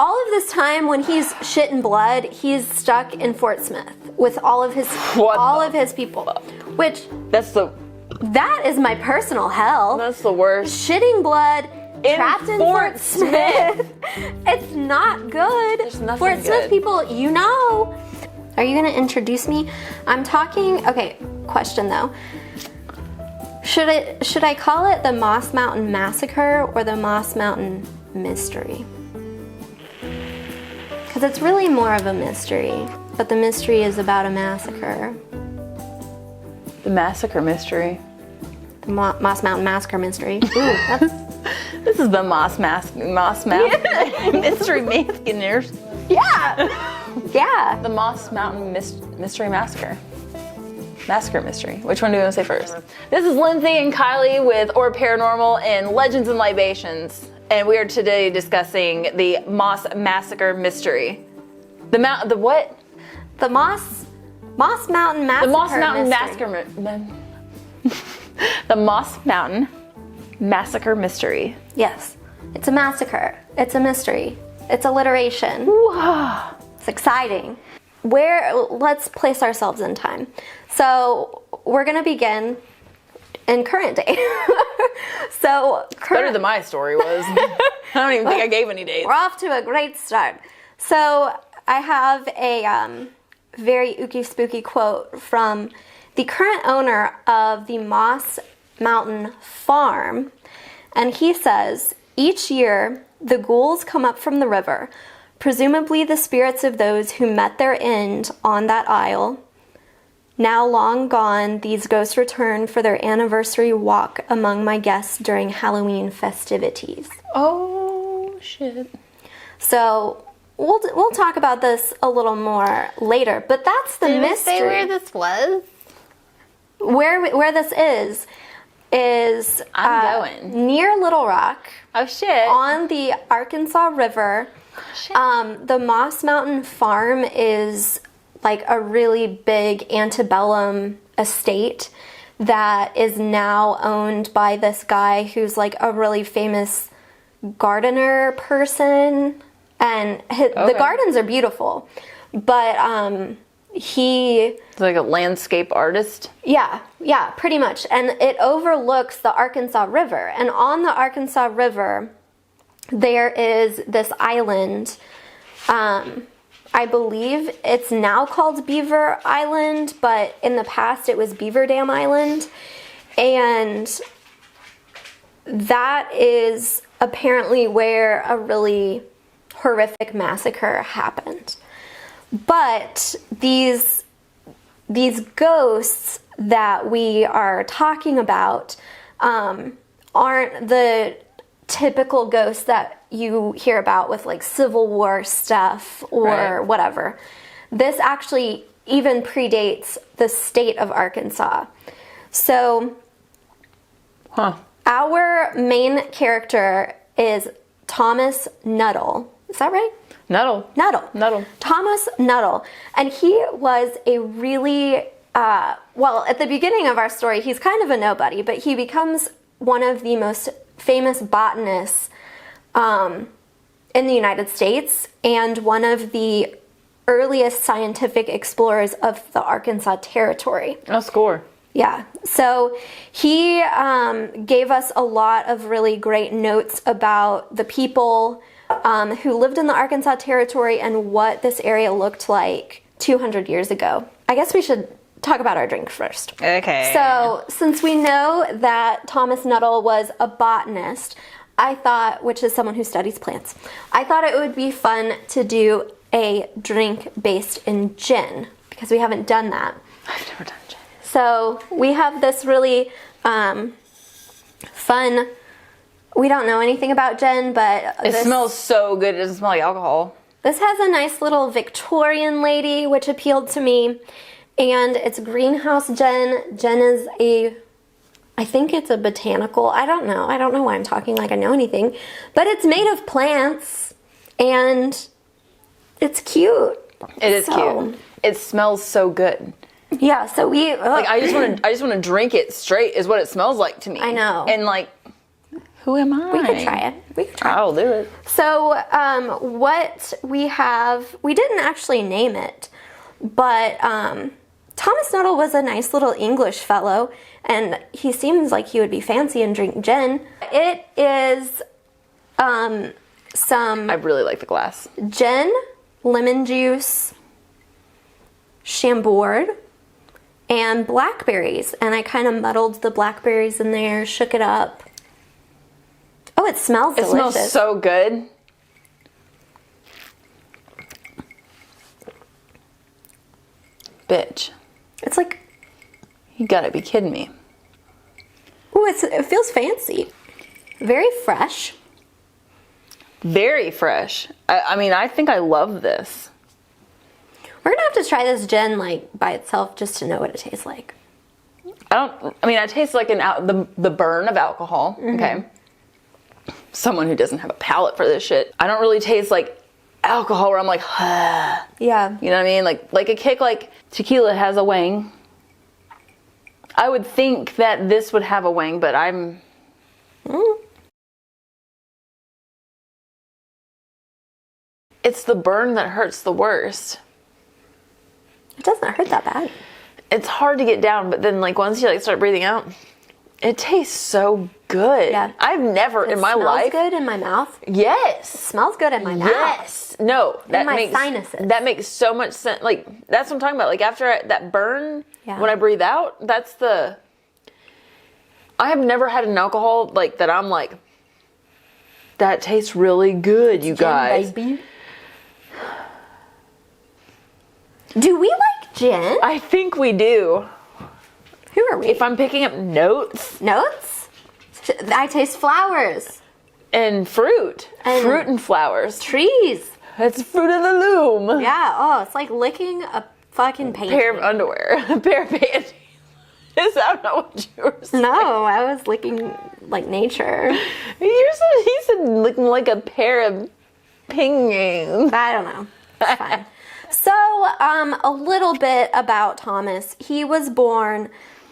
all of this time when he's shitting blood, he's stuck in Fort Smith with all of his people. Which that is my personal hell. That's the worst. Shitting blood. Trapped in Fort Smith. It's not good. There's nothing Fort good. Smith people, you know. Are you going to introduce me? I'm talking. Okay, question though. Should I call it the Moss Mountain Massacre or the Moss Mountain Mystery? Because it's really more of a mystery, but the mystery is about a massacre. The Massacre Mystery. The Moss Mountain Massacre Mystery. Ooh, that's... This is the Moss Mountain Mystery Maskiners. Yeah. The Moss Mountain Mystery Massacre. Massacre Mystery. Which one do we want to say first? This is Lindsay and Kylie with Or Paranormal and Legends and Libations. And we are today discussing the Moss Massacre Mystery. The what? The Moss Mountain Massacre. The Moss Mountain Mystery. The Moss Mountain Massacre Mystery. Yes. It's a massacre. It's a mystery. It's alliteration. Wow. It's exciting. Let's place ourselves in time. So we're going to begin in current day. Better than my story was. I don't even think I gave any dates. We're off to a great start. So I have a very ooky spooky quote from the current owner of the Moss Mountain Farm, and he says, "Each year the ghouls come up from the river, presumably the spirits of those who met their end on that isle. Now long gone, these ghosts return for their anniversary walk among my guests during Halloween festivities." Oh shit. So we'll talk about this a little more later, but that's the mystery. Say where this was? Where this is I'm going near Little Rock. Oh shit. On the Arkansas River. Oh, shit. The Moss Mountain Farm is like a really big antebellum estate that is now owned by this guy who's like a really famous gardener person, and the gardens are beautiful, but he's like a landscape artist. Yeah, pretty much. And it overlooks the Arkansas River. And on the Arkansas River, there is this island. I believe it's now called Beaver Island, but in the past it was Beaver Dam Island. And that is apparently where a really horrific massacre happened. But these ghosts that we are talking about aren't the typical ghosts that you hear about with like Civil War stuff or whatever. This actually even predates the state of Arkansas. So our main character is Thomas Nuttall. Is that right? Nuttall. Thomas Nuttall. And he was a really, well, at the beginning of our story, he's kind of a nobody, but he becomes one of the most famous botanists in the United States and one of the earliest scientific explorers of the Arkansas Territory. Oh, score. Yeah. So he gave us a lot of really great notes about the people who lived in the Arkansas Territory and what this area looked like 200 years ago. I guess we should talk about our drink first. Okay. So since we know that Thomas Nuttall was a botanist, I thought, which is someone who studies plants, I thought it would be fun to do a drink based in gin, because we haven't done that. I've never done gin. So we have this really fun, we don't know anything about gin, but it smells so good. It doesn't smell like alcohol. This has a nice little Victorian lady, which appealed to me, and it's greenhouse gin. Gin is I think it's a botanical, I don't know why I'm talking like I know anything, but it's made of plants, and it's cute. It is cute. It smells so good. Yeah, so we like I just want to drink it straight is what it smells like to me. I know. And like Who am I? We could try it. I'll do it. So what we have, we didn't actually name it, but Thomas Nuttall was a nice little English fellow, and he seems like he would be fancy and drink gin. It is some... I really like the glass. Gin, lemon juice, chambord, and blackberries. And I kind of muddled the blackberries in there, shook it up. Oh, it smells delicious. It smells so good. Bitch. It's like... You gotta be kidding me. Ooh, it feels fancy. Very fresh. Very fresh. I mean, I think I love this. We're gonna have to try this gin like by itself just to know what it tastes like. I taste like the burn of alcohol. Mm-hmm. Okay. Someone who doesn't have a palate for this shit. I don't really taste like alcohol where I'm like, ah. Yeah. You know what I mean? Like a kick like tequila has a wang. I would think that this would have a wang, but I'm... It's the burn that hurts the worst. It doesn't hurt that bad. It's hard to get down, but then like once you like start breathing out, it tastes so good. Yeah. I've never in my life... It smells good in my mouth. Yes. It smells good in my mouth. Yes. No. In my sinuses. That makes so much sense. Like, that's what I'm talking about. Like, after that burn, when I breathe out, that's the... I have never had an alcohol, like, that I'm like, that tastes really good, you guys. Baby. Do we like gin? I think we do. Who are we? If I'm picking up notes. Notes? I taste flowers. And fruit. Fruit and flowers. Trees. It's fruit of the loom. Yeah, oh, it's like licking a fucking painting. Pair of underwear. A pair of panties. Is that not what you were saying? No, I was licking like nature. He said looking like a pair of penguins. I don't know. It's fine. So, a little bit about Thomas. He was born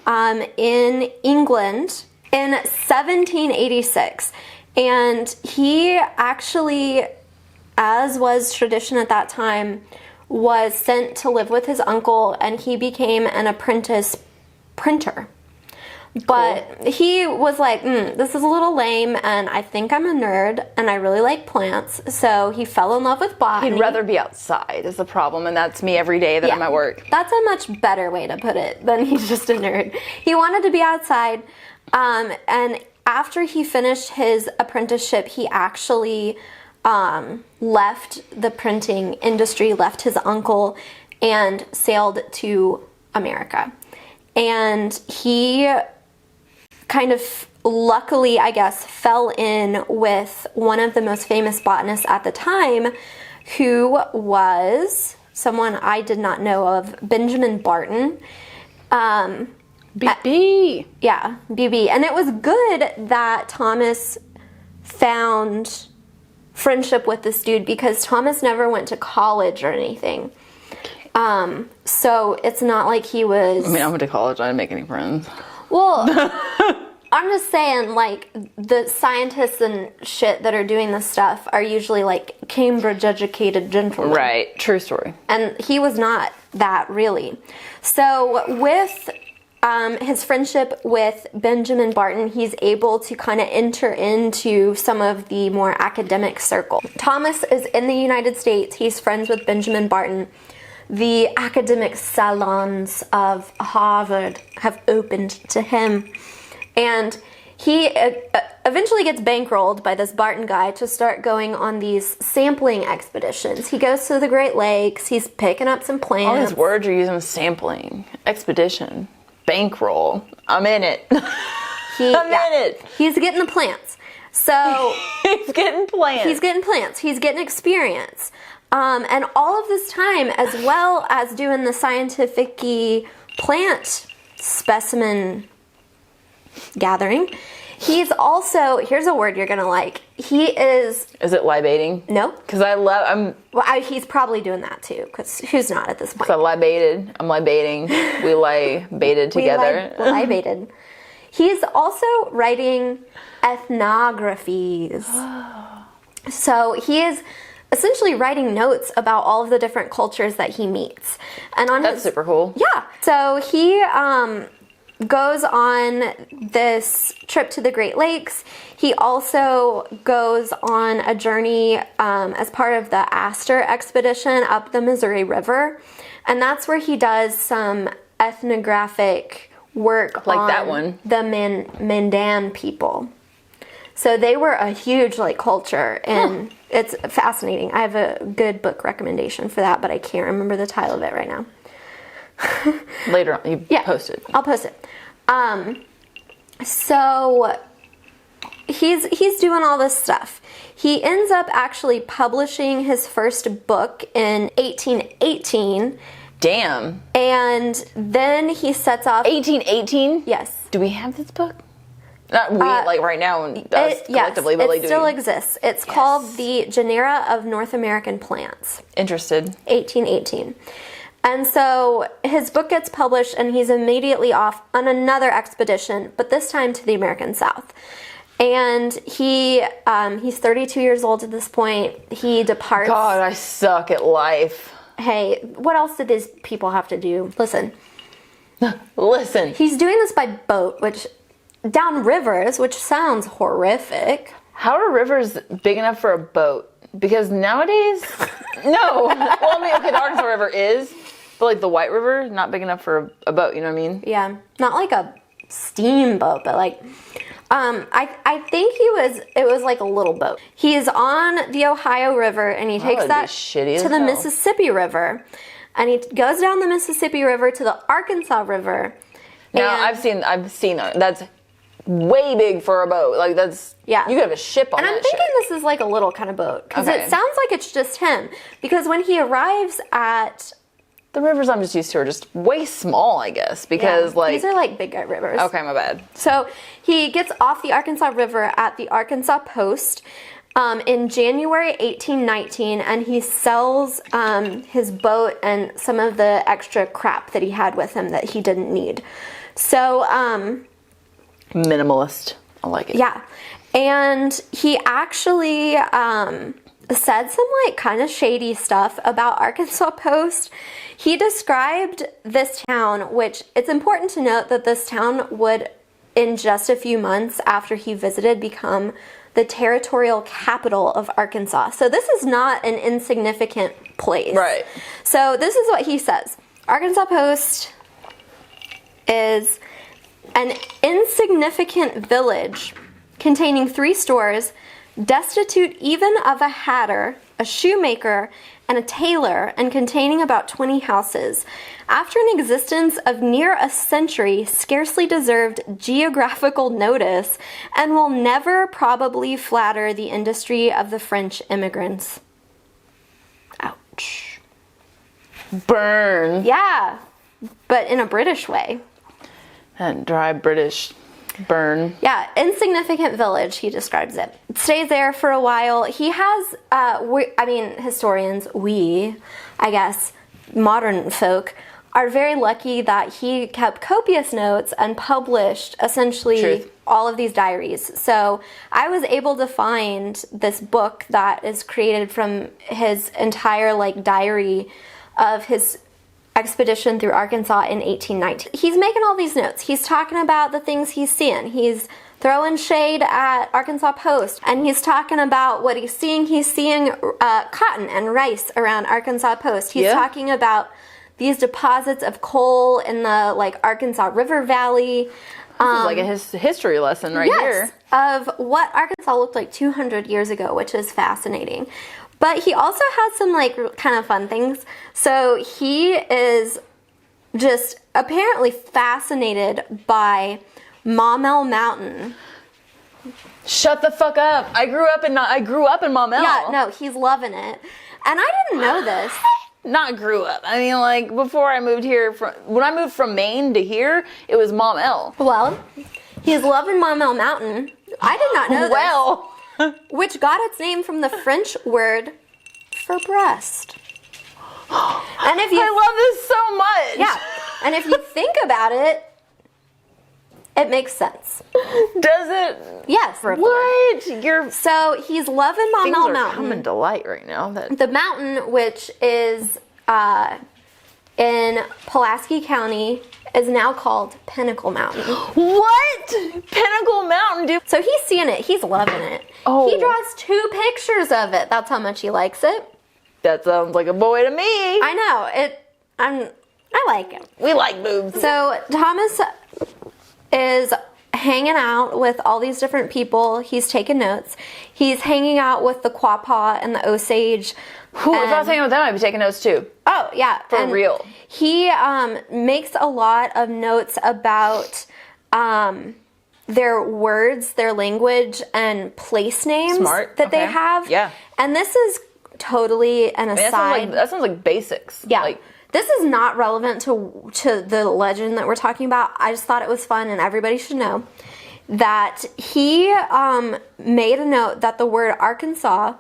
in England in 1786. And he actually, as was tradition at that time, was sent to live with his uncle, and he became an apprentice printer. But he was like, this is a little lame, and I think I'm a nerd, and I really like plants. So he fell in love with botany. He'd rather be outside is the problem, and that's me every day that I'm at work. That's a much better way to put it than he's just a nerd. He wanted to be outside, and after he finished his apprenticeship, he actually left the printing industry, left his uncle, and sailed to America. And he kind of luckily, I guess, fell in with one of the most famous botanists at the time, who was someone I did not know of, Benjamin Barton. BB. Yeah, BB. And it was good that Thomas found friendship with this dude, because Thomas never went to college or anything. So it's not like he was... I mean, I went to college. I didn't make any friends. Well, I'm just saying, like, the scientists and shit that are doing this stuff are usually, like, Cambridge-educated gentlemen. Right. True story. And he was not that, really. So with his friendship with Benjamin Barton, he's able to kind of enter into some of the more academic circle. Thomas is in the United States. He's friends with Benjamin Barton. The academic salons of Harvard have opened to him. And he eventually gets bankrolled by this Barton guy to start going on these sampling expeditions. He goes to the Great Lakes. He's picking up some plants. All these words are using sampling, expedition, bankroll. I'm in it. I'm in it. He's getting the plants. So he's getting plants. He's getting plants. He's getting experience. And all of this time, as well as doing the scientific-y plant specimen gathering, he's also, here's a word you're gonna like, he is... Is it libating? No. Because Well, he's probably doing that too, because who's not at this point? So I'm libating. We libated together. Libated. He's also writing ethnographies. So he is essentially writing notes about all of the different cultures that he meets. And on That's super cool. Yeah. So he goes on this trip to the Great Lakes. He also goes on a journey as part of the Astor expedition up the Missouri River. And that's where he does some ethnographic work Like on that one. the Mandan people. So they were a huge culture, and it's fascinating. I have a good book recommendation for that, but I can't remember the title of it right now. Later on, you post it. I'll post it. So he's doing all this stuff. He ends up actually publishing his first book in 1818. Damn. And then he sets off... 1818? Yes. Do we have this book? Not we, right now, us collectively, but it still exists. It's called the Genera of North American Plants. Interested. 1818. And so his book gets published, and he's immediately off on another expedition, but this time to the American South. And he's 32 years old at this point. He departs. God, I suck at life. Hey, what else did these people have to do? Listen. Listen. He's doing this by boat, which... down rivers, which sounds horrific. How are rivers big enough for a boat? Because nowadays, no. Well, I mean, okay, the Arkansas River is, but the White River, not big enough for a boat. You know what I mean? Yeah, not like a steamboat, but I think it was like a little boat. He's on the Ohio River, and he takes that to the Mississippi River, and he goes down the Mississippi River to the Arkansas River. Now I've seen that. That's way big for a boat. That's you could have a ship on that. And I'm thinking this is like a little kind of boat, because it sounds like it's just him. Because when he arrives at the rivers I'm just used to are just way small, I guess. Because these are big rivers. Okay, my bad. So he gets off the Arkansas River at the Arkansas Post in January 1819, and he sells his boat and some of the extra crap that he had with him that he didn't need. So minimalist. I like it. Yeah. And he actually said some kind of shady stuff about Arkansas Post. He described this town, which it's important to note that this town would, in just a few months after he visited, become the territorial capital of Arkansas. So this is not an insignificant place. Right. So this is what he says. Arkansas Post is an insignificant village containing 3 stores, destitute even of a hatter, a shoemaker, and a tailor, and containing about 20 houses. After an existence of near a century, scarcely deserved geographical notice, and will never probably flatter the industry of the French immigrants. Ouch. Burn. Yeah, but in a British way. That dry British burn. Yeah, insignificant village, he describes it. Stays there for a while. He has, historians, I guess, modern folk, are very lucky that he kept copious notes and published essentially all of these diaries. So I was able to find this book that is created from his entire diary of his expedition through Arkansas in 1819. He's making all these notes. He's talking about the things he's seeing. He's throwing shade at Arkansas Post, and he's talking about what he's seeing. He's seeing cotton and rice around Arkansas Post. He's talking about these deposits of coal in the Arkansas River Valley. This is a history lesson here. Of what Arkansas looked like 200 years ago, which is fascinating. But he also has some kind of fun things. So he is just apparently fascinated by Maumelle Mountain. Shut the fuck up! I grew up in Maumelle. Yeah, no, he's loving it, and I didn't know this. Not grew up. I mean, before I moved here, when I moved from Maine to here, it was Maumelle. Well, he's loving Maumelle Mountain. I did not know this. Which got its name from the French word for breast. And if you I love this so much. Yeah. And if you think about it, It makes sense. Does it? Yes. What? So he's loving Things Maumelle are Mountain. coming to light right now. The mountain, which is in Pulaski County, is now called Pinnacle Mountain. What? Pinnacle Mountain, dude. So he's seeing it. He's loving it. Oh. He draws 2 pictures of it. That's how much he likes it. That sounds like a boy to me. I know. I like it. We like boobs. So Thomas is hanging out with all these different people. He's taking notes. He's hanging out with the quapaw and the osage. If I was hanging with them, I'd be taking notes too. Oh, yeah. For real. He makes a lot of notes about their words, their language, and place names that they have. Yeah. And this is totally an aside. That sounds like basics. Yeah. This is not relevant to the legend that we're talking about. I just thought it was fun, and everybody should know that he made a note that the word Arkansas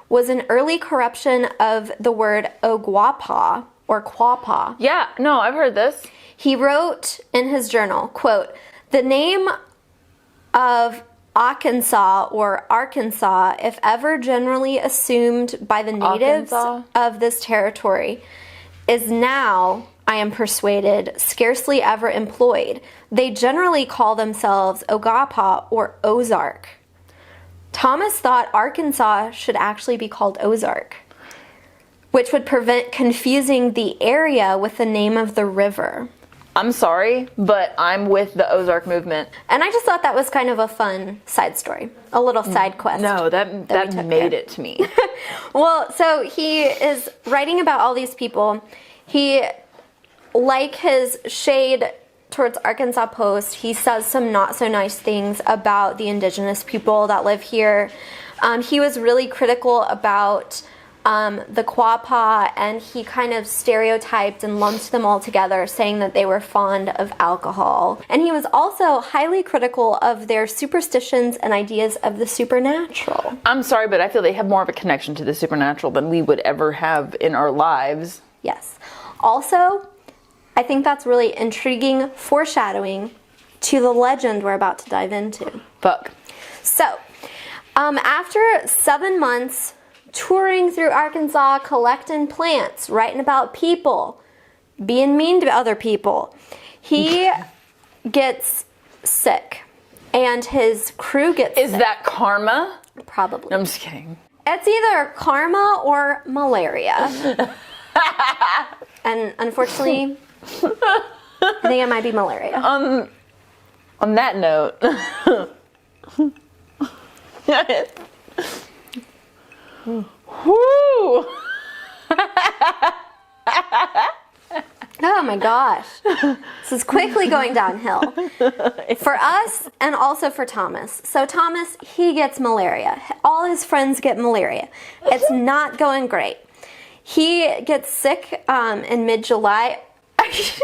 was an early corruption of the word Oguapa or Quapaw. Yeah, no, I've heard this. He wrote in his journal, quote, "The name of Arkansas or Arkansas, if ever generally assumed by the natives of this territory, is now, I am persuaded, scarcely ever employed. They generally call themselves Ogapa or Ozark. Thomas thought Arkansas should actually be called Ozark, which would prevent confusing the area with the name of the river." I'm sorry, but I'm with the Ozark movement. And I just thought that was kind of a fun side story, a little side quest. No, that made it to me. Well, so he is writing about all these people. He, like his shade towards Arkansas Post, he says some not so nice things about the indigenous people that live here. He was really critical about the Quapaw, and he kind of stereotyped and lumped them all together, saying that they were fond of alcohol. And he was also highly critical of their superstitions and ideas of the supernatural. I'm sorry, but I feel they have more of a connection to the supernatural than we would ever have in our lives. Yes. Also, I think that's really intriguing foreshadowing to the legend we're about to dive into. Fuck. So, after 7 months touring through Arkansas, collecting plants, writing about people, being mean to other people, he gets sick. And his crew gets sick. Is that karma? Probably. No, I'm just kidding. It's either karma or malaria. And unfortunately, I think it might be malaria. On that note, whoo! Oh my gosh. This is quickly going downhill. For us and also for Thomas. So Thomas, he gets malaria. All his friends get malaria. It's not going great. He gets sick in mid-July. This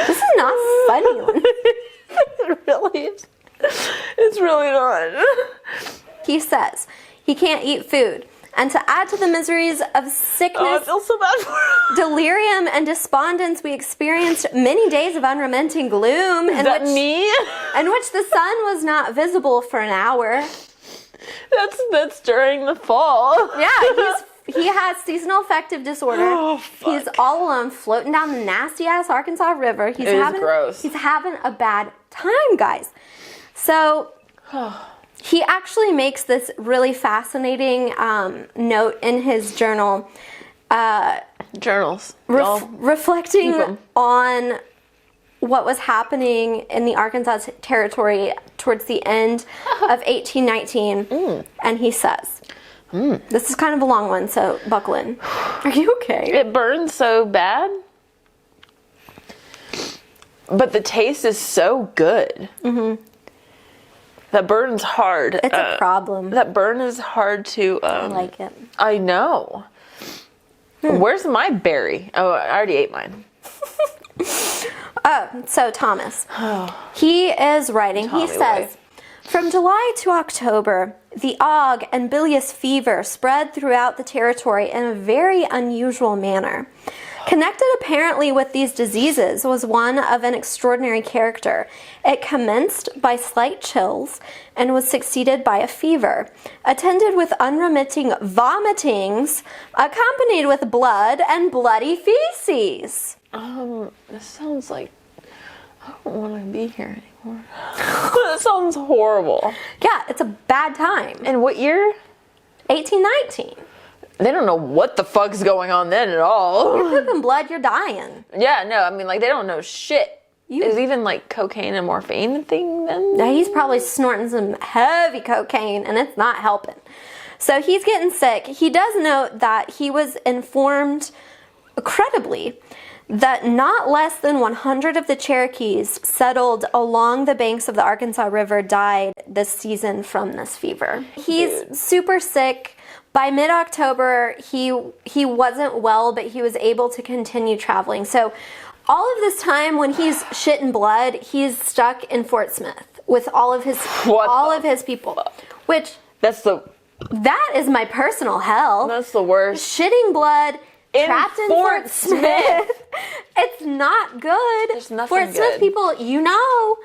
is not funny. It really is. It's really not. He says he can't eat food. And to add to the miseries of sickness, I feel so bad for him. delirium, and despondence, we experienced many days of unrelenting gloom in which the sun was not visible for an hour. That's during the fall. Yeah, he has seasonal affective disorder. Oh, fuck. He's all alone floating down the nasty ass Arkansas River. He's gross. He's having a bad time, guys. So he actually makes this really fascinating note in his journal. Journals. Reflecting on what was happening in the Arkansas Territory towards the end of 1819. And he says, this is kind of a long one, so buckle in. Are you okay? It burns so bad, but the taste is so good. Mm-hmm. That burn's hard. It's a problem. That burn is hard to... I like it. I know. Where's my berry? Oh, I already ate mine. So Thomas, he is writing. He says, from July to October, the ague and bilious fever spread throughout the territory in a very unusual manner. Connected apparently with these diseases was one of an extraordinary character. It commenced by slight chills and was succeeded by a fever, attended with unremitting vomitings, accompanied with blood and bloody feces. This sounds like I don't want to be here anymore. That sounds horrible. Yeah, it's a bad time. And what year? 1819. They don't know what the fuck's going on then at all. You're pooping blood, you're dying. Yeah, no, I mean, like, they don't know shit. Is even, like, cocaine and morphine a thing then? Now, he's probably snorting some heavy cocaine, and it's not helping. So he's getting sick. He does note that he was informed, credibly, that not less than 100 of the Cherokees settled along the banks of the Arkansas River died this season from this fever. He's super sick. By mid-October, he wasn't well, but he was able to continue traveling. So all of this time when he's shitting blood, he's stuck in Fort Smith with all of his people. Which that is my personal hell. That's the worst. Shitting blood trapped in Fort Smith. It's not good. There's nothing Fort Smith good. people, you know.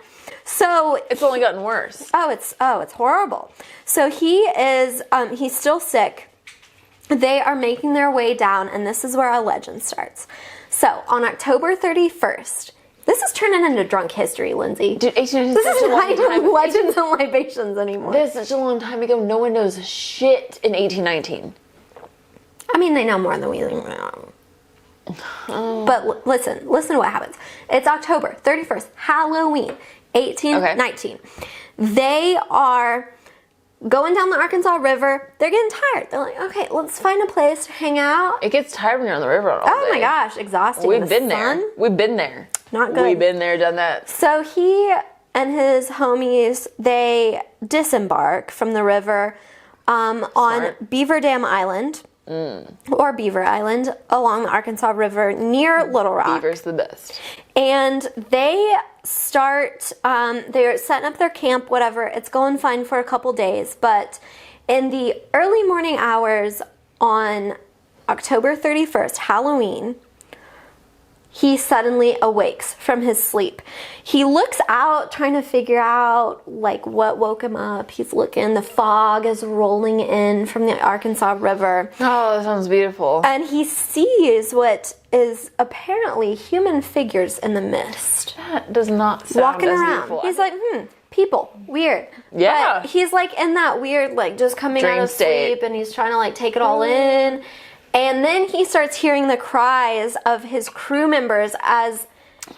So it's only gotten worse. It's horrible. So he's still sick. They are making their way down, and this is where our legend starts. So on October 31st, this is turning into drunk history, Lindsay. Dude, 1819 this is not even legends and libations anymore. That's such a long time ago. No one knows shit in 1819. I mean, they know more than we know. But listen to what happens. It's October 31st, Halloween, 1819. Okay. They are going down the Arkansas River. They're getting tired. They're like, okay, let's find a place to hang out. It gets tired when you're on the river all day. Oh my gosh, exhausting. We've been there. We've been there. Not good. We've been there, done that. So he and his homies, they disembark from the river on Beaver Dam Island. Or Beaver Island along the Arkansas River near Little Rock. Beaver's the best. And they start, they're setting up their camp, whatever. It's going fine for a couple days. But in the early morning hours on October 31st, Halloween, he suddenly awakes from his sleep. He looks out, trying to figure out like what woke him up. He's looking, the fog is rolling in from the Arkansas River. Oh, that sounds beautiful. And he sees what is apparently human figures in the mist. That does not sound walking as around. beautiful. He's like, people, weird. Yeah. But he's like in that weird, like just coming dream out of state. sleep, and he's trying to like take it all in. And then he starts hearing the cries of his crew members as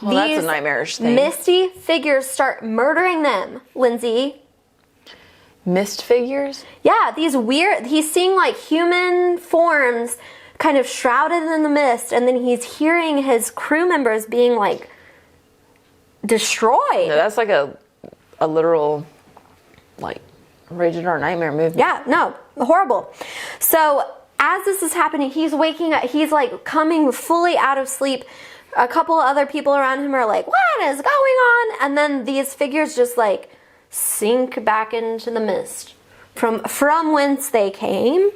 these that's a nightmarish thing. misty figures start murdering them, Lindsay. Mist figures? Yeah, these weird, he's seeing like human forms kind of shrouded in the mist, and then he's hearing his crew members being like destroyed. No, that's like a literal, like, rated R nightmare movie. Yeah, no, horrible. So as this is happening, he's waking up, he's like coming fully out of sleep. A couple of other people around him are like, what is going on? And then these figures just like sink back into the mist from whence they came.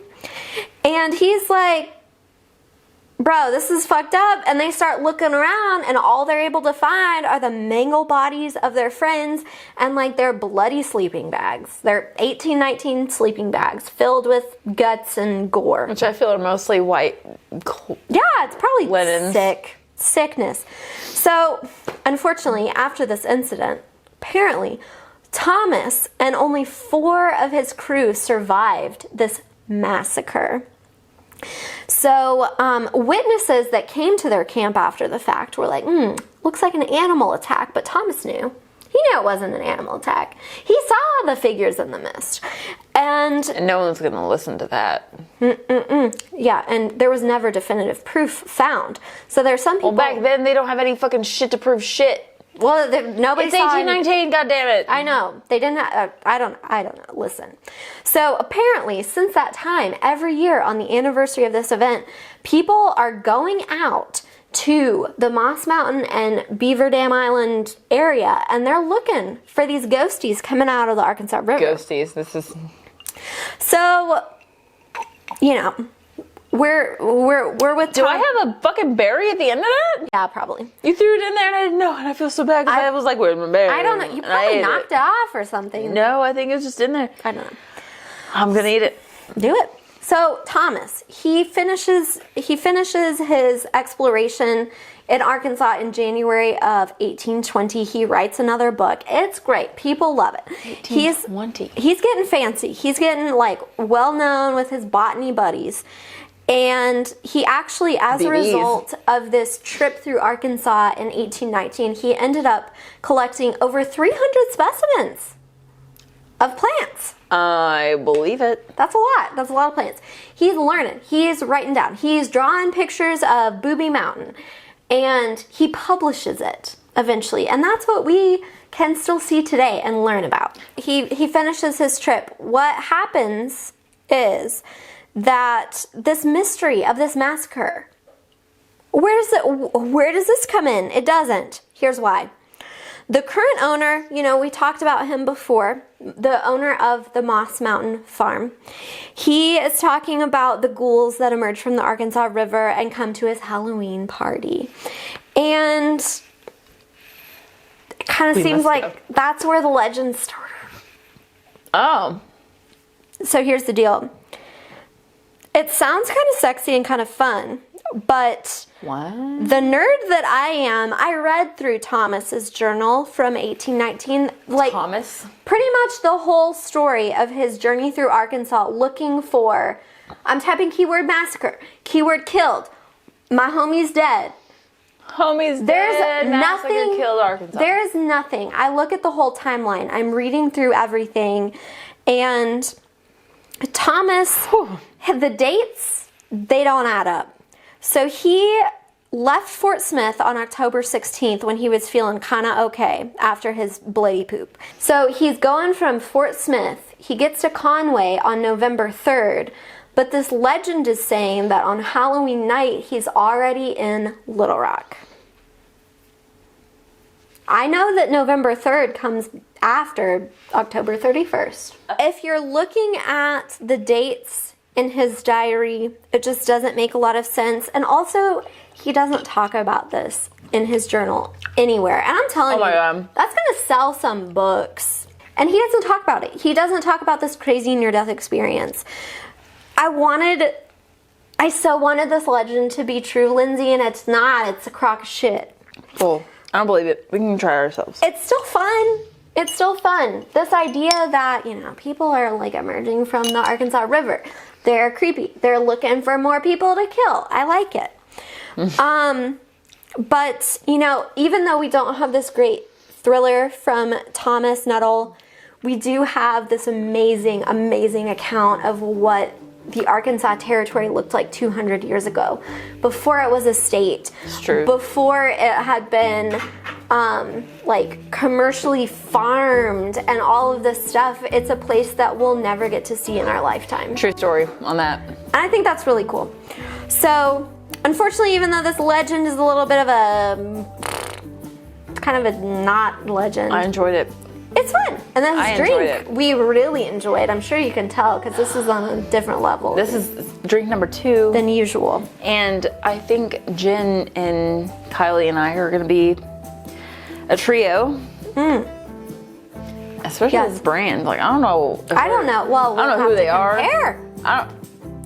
And he's like, bro, this is fucked up. And they start looking around, and all they're able to find are the mangled bodies of their friends and like their bloody sleeping bags. Their 1819 sleeping bags filled with guts and gore. Which I feel are mostly white. Yeah, it's probably linens. Sickness. So, unfortunately, after this incident, apparently, Thomas and only 4 of his crew survived this massacre. So, witnesses that came to their camp after the fact were like, looks like an animal attack, but Thomas knew. He knew it wasn't an animal attack. He saw the figures in the mist. And no one's going to listen to that. Yeah, and there was never definitive proof found. So there's some people... Well, back then, they don't have any fucking shit to prove shit. Well, nobody it's saw 1819, goddammit. I know. They didn't have... I don't know. Listen. So apparently, since that time, every year on the anniversary of this event, people are going out to the Moss Mountain and Beaver Dam Island area, and they're looking for these ghosties coming out of the Arkansas River. Ghosties, this is... So, you know, we're with Do I have a fucking berry at the end of that? Yeah, probably. You threw it in there and I didn't know, and I feel so bad because I was like, where's my berry? I don't know. You probably knocked it off or something. No, I think it's just in there. I don't know. I'm gonna eat it. Do it. So Thomas, he finishes his exploration in Arkansas in January of 1820. He writes another book. It's great. People love it. 1820. He's getting fancy. He's getting like well known with his botany buddies. And he actually, as a result of this trip through Arkansas in 1819, he ended up collecting over 300 specimens of plants. I believe it. That's a lot. That's a lot of plants. He's learning. He's writing down. He's drawing pictures of Booby Mountain. And he publishes it eventually. And that's what we can still see today and learn about. He finishes his trip. What happens is that this mystery of this massacre, where does this come in? It doesn't. Here's why. The current owner, we talked about him before, the owner of the Moss Mountain farm. He is talking about the ghouls that emerge from the Arkansas River and come to his Halloween party. And it kind of seems like that's where the legend started. Oh. So here's the deal. It sounds kind of sexy and kind of fun, but what? The nerd that I am, I read through Thomas's journal from 1819. Thomas? Pretty much the whole story of his journey through Arkansas looking for, I'm typing keyword massacre, keyword killed, my homie's dead. Homie's dead, massacre killed Arkansas. There is nothing. I look at the whole timeline. I'm reading through everything, and Thomas, the dates, they don't add up. So he left Fort Smith on October 16th when he was feeling kind of okay after his bloody poop. So he's going from Fort Smith. He gets to Conway on November 3rd, but this legend is saying that on Halloween night, he's already in Little Rock. I know that November 3rd comes after October 31st. If you're looking at the dates in his diary, it just doesn't make a lot of sense. And also, he doesn't talk about this in his journal anywhere. And I'm telling you, that's going to sell some books. And he doesn't talk about it. He doesn't talk about this crazy near-death experience. I so wanted this legend to be true, Lindsay, and it's not. It's a crock of shit. Well, I don't believe it. We can try ourselves. It's still fun. It's still fun. This idea that, people are like emerging from the Arkansas River. They're creepy. They're looking for more people to kill. I like it. But, even though we don't have this great thriller from Thomas Nuttall, we do have this amazing, amazing account of what the Arkansas Territory looked like 200 years ago, before it was a state. It's true. Before it had been commercially farmed and all of this stuff. It's a place that we'll never get to see in our lifetime. True story on that. And I think that's really cool. So, unfortunately, even though this legend is a little bit of kind of a not legend, I enjoyed it. It's fun. And then his drink, we really enjoyed. I'm sure you can tell because this is on a different level. This is drink number 2 than usual. And I think Jen and Kylie and I are going to be a trio. Especially this brand. I don't know. I don't know. Well, I don't know who they are.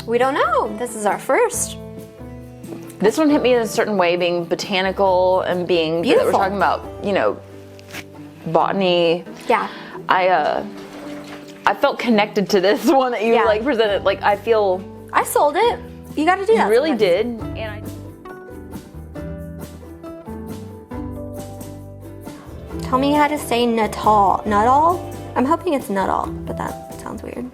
We don't know. This is our first. This one hit me in a certain way, being botanical and being beautiful. That we're talking about, botany. Yeah. I felt connected to this one that you presented. I sold it. You got to do that. You really did. And Tell me how to say Nuttall. Nuttall? I'm hoping it's Nuttall, but that sounds weird.